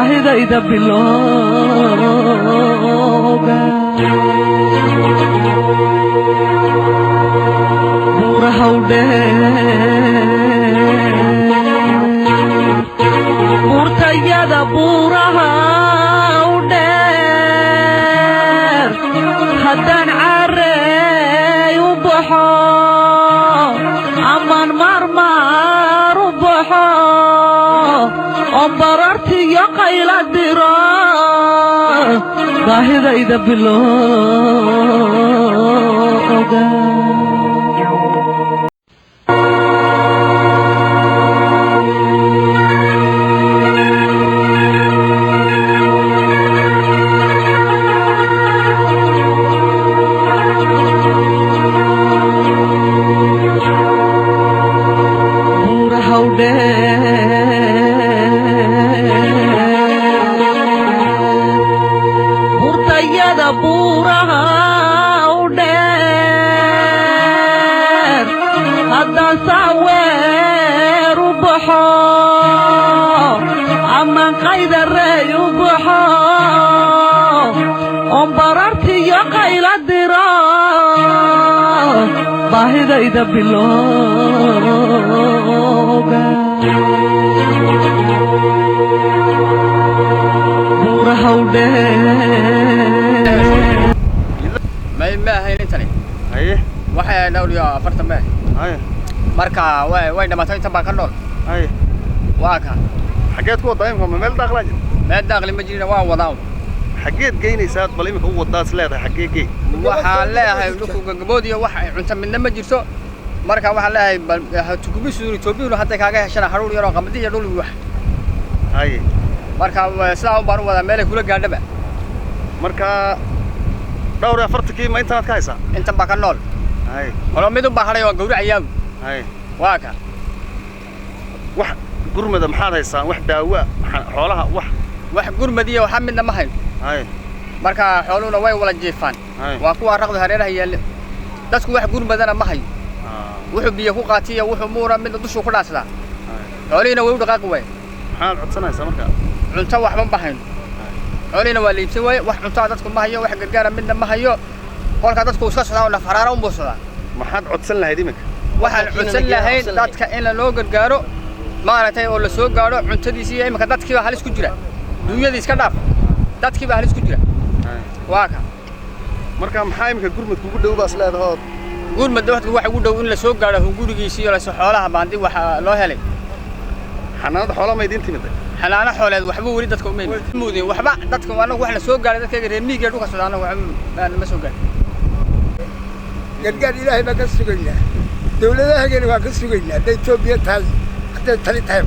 baahidayda bilowga buuraha u dheer buurtayada buuraha u dheer haddaan carey u baxo amaan marmar u baxo oo barartiyo qayla diro baahidayda bilowga burtayada buuraha u dheer haddaan saaweer u baxo amaan qaydarey u baxo oon barartiyo qayla diro baahidayda bilowga buuraha u dheer ما هي نتني ايه waxay dhawriyo 40 baa ايه marka way dhamaatay inta baa ka nool ايه waa ka xageed ku wadaayeen meel daaqlaa meel daaqli ma jirin waa wadaaw xageed geynaysaa bal imika u wadaas leedahay xageegay waxa leeyahay dhulku gagaboodiyo wax cunto midna ma jirto marka waxa leeyahay tukubisu Itoobiya hadda kaaga heshana haruur yar oo qamadi iyo dhul wax ايه marka sidaa u baan wada meel kula gaadhaba marka dhawr 40 ma intaad ka haysaa inta baa ka nool ايه wala mid u baahanay oo gowracayaa ايه waa ka wax gurmada maxaad haysaa wax daawo xoolaha wax gurmadiyo waxa midna ma hayn ايه marka xooluhuna way wala jeefaan waa kuwa raqda hareeraha yaal dadku wax gurmadana ma hayo wuxuu biyo ku qaatiyo wuxuu muura mid dushu ku dhaasada xoolihiina way u dhaqaaqi way maxaad codsanaysaa marka cunto wax ma bahayn xoolihiina waa liibsan way wax cunto dadku ma hayo wax gargaar midna ma hayo qolka dadku iska socdaa oo faraara u buusada maxaad codsan lahayd imika waxaan codsan lahayd dadka in loo gargaaro maaragtay oo la soo gaaro cuntadiisa iyo imika dadkii halis ku jira dunyada iska dhaaf dadkii baa halis ku jira waa ka marka maxaa imika gurmadku ugu dhow baas leedahay gurmad waxa ugu dhow in la soo gaaro gurigiisa iyo la soo xoolaha baandi waxa loo helay xanaanada xoolaha ma idin timid xanaana xoolaad waxba wali dadka uma muudin waxba dadka waana wax la soo gaaray dadka reer miyiga dhulka Soomaaliya waxba ma soo gaaray gargaar ilaahay baa ka sugaynaa dawladaha waa ka sugaynaa day Itoobiya tahay haday tali tahay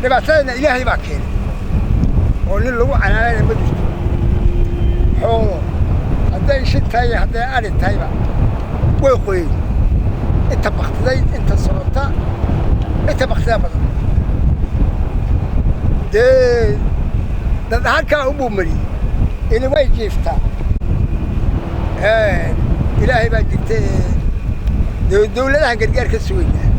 dhibaatadana ilaahay baa keenay oo nin lagu canaanay ma jirto xoolo haday shitay haday ari tayba way qoyay inta baqtiday inta socota inta baqtiday badan dad halkaa u bumari in way jiiftaa ilaahay baa jirtay dawladaha gargaar ka sugaynaa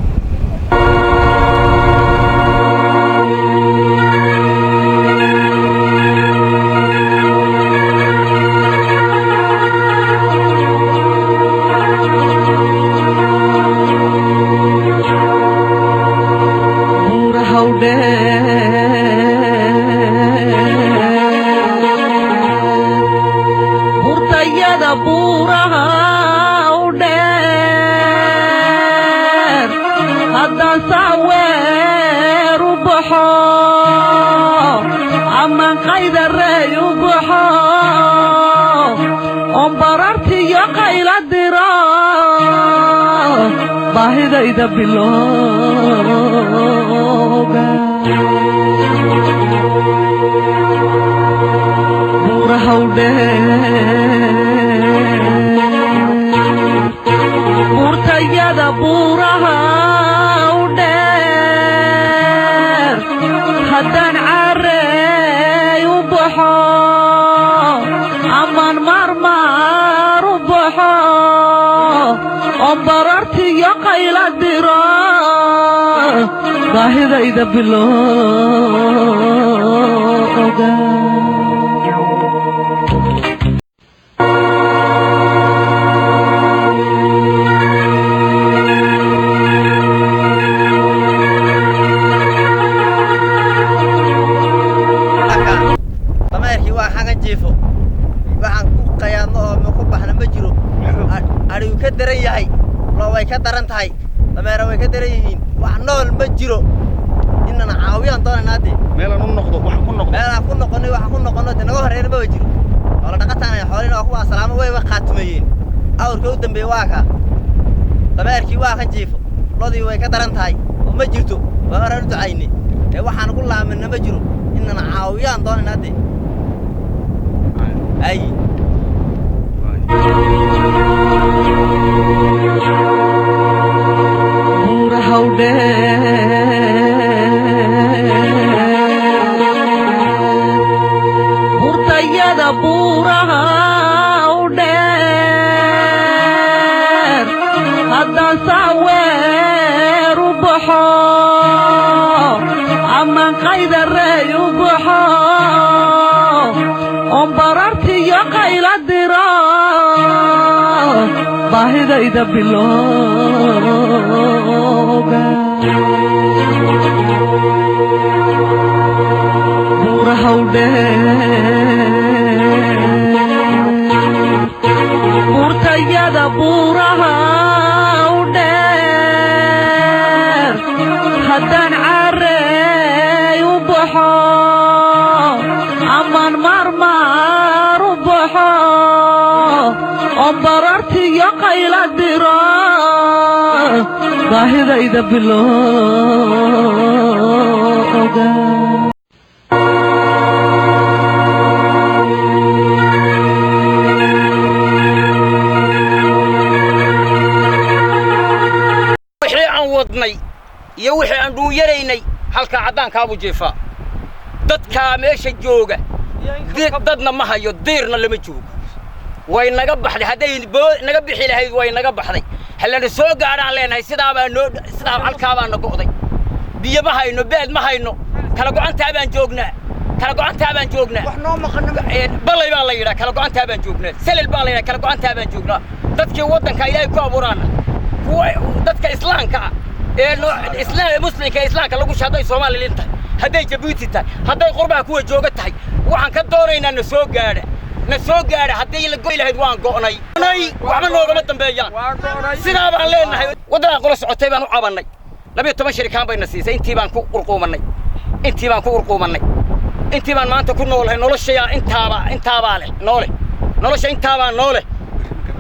buuraha u dheer burtayada buuraha u dheer haddaan saaweer u baxo amaan qaydarey u baxo oon barartiyo qayla diro baahidayda bilowga buuraha u dheer burtayada buuraha u dheer haddaan carey u baxo amaan marmar u baxo oon barartiyo qayla diro baahidayda bilowga أريو كدري هاي لو ويا كدرن تاي لما يروي كدري وعنول مجرو إننا عاويان طال نادي ميلا ننقض وحكون نقض ميلا كون نقني وحكون نقني تنقه هرين بوجرو ولا دقتنا حوالين أخوة سلام ويا وقاتمين أو ركودن بواقع لما يركي واقع جيفو لودي ويا كدرن تاي ومجرتو وهرنت عيني وحنا نقول لها من مجرو إننا عاويان طال نادي أي Hurtayada buraha uder hadan sawer ubaha amman qayda ray ubaha on bararti ya qayla dira baahidayda bilowga Hurtayada buraha uder hadan array ubaha amman marmar ubaha on bararti ya qayla dira baahidayda bilowga iyo wixii aan dhuu yaraynay halka cadaanka abu jeefa dadka meesha jooga dadna ma hayo diirna lama joogo way naga baxday haday naga bixi lahayd way naga baxday halana soo gaaraan leenahay sidaa halka baan go'day biyo ma hayno beed ma hayno kala go'antaa baan joognaa wax noo maqan balay baa la yiraahdaa kala go'antaa baan joognaa salil baa la yiraahdaa kala go'antaa baan joognaa dadkii wadanka ilaahay ku abuuraana dadka islaamka إسلام مسلم كإسلام كلا قوش هذا الصومال اللي أنت هذا جبوتي تا هذا قربها كوي جوجت هاي وعن كدورين النسوق جارة هذا يلقوا له هدوان قوني وعملوا قمة تنبيان سناب علينا ودنا قول سعتيبان وعبني لبي تمشي كان بين الناس أنتي بان كورقومني أنتي بان ما أنت كنا ولا نولش يا أنت بالي نولش أنت بان نوله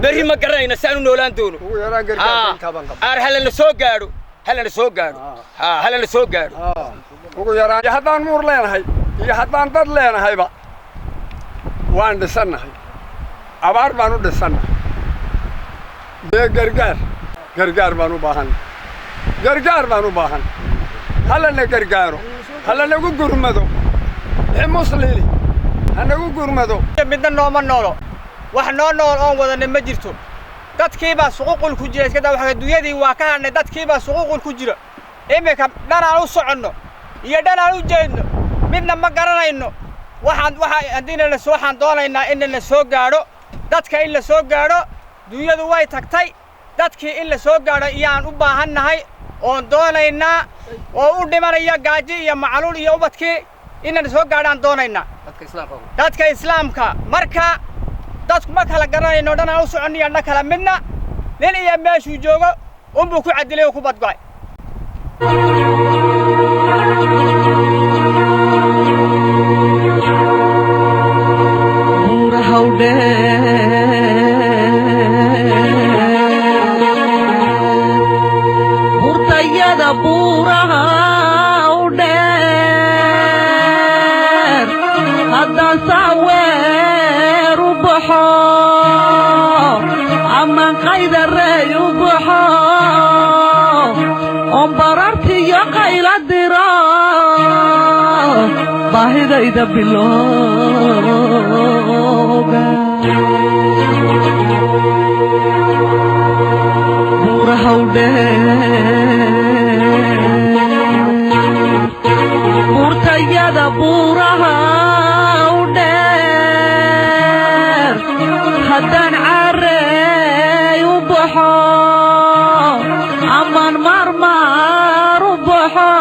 بري ما قرينا سألوا نولان دونه هلا نسوق قارو ugu yaraan haddaan muur leenahay iyo haddaan dad leenahay ba waan dhisanahay abaar baan u dhisanahay gargaar baan u baahan halana gargaaro halana ugu gurmado muslimi hanagu gurmado midna nooma noolo wax noo nool oo wadana ma jirto dadkii baa suquuqul ku jira iska daa waxa dunyadii waa ka hanay dadkii baa suquuqul ku jira imika dhanaan u soconno iyo dhanaan u jeedno midna ma garanayno haddiina la soo doonaynaa in la soo gaadho dadka in la soo gaadho dunyadu way tagtay dadkii in la soo gaadho iyaan u baahannahay oon doonaynaa oo u dhimanaya gaaji iyo macaluul iyo ubadkii in la soo gaadhaan doonaynaa dadka islaamka marka dadku ma kala garanayno dhanaan u soconniyo dhan kala midna nin iyo meeshuu joogo unbuu ku cadilay oo ku badgo'ay hurtayada buraha uder hadan sawer ubaha amman qayda ray ubaha on bararti ya qayla dira baahidayda bilowga buraha uder sida buuraha u dheer haddaan carey u baxo aman marmar u baxo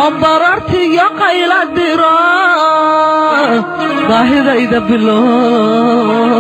oo barartiyo qayla diro baahidayda bilowga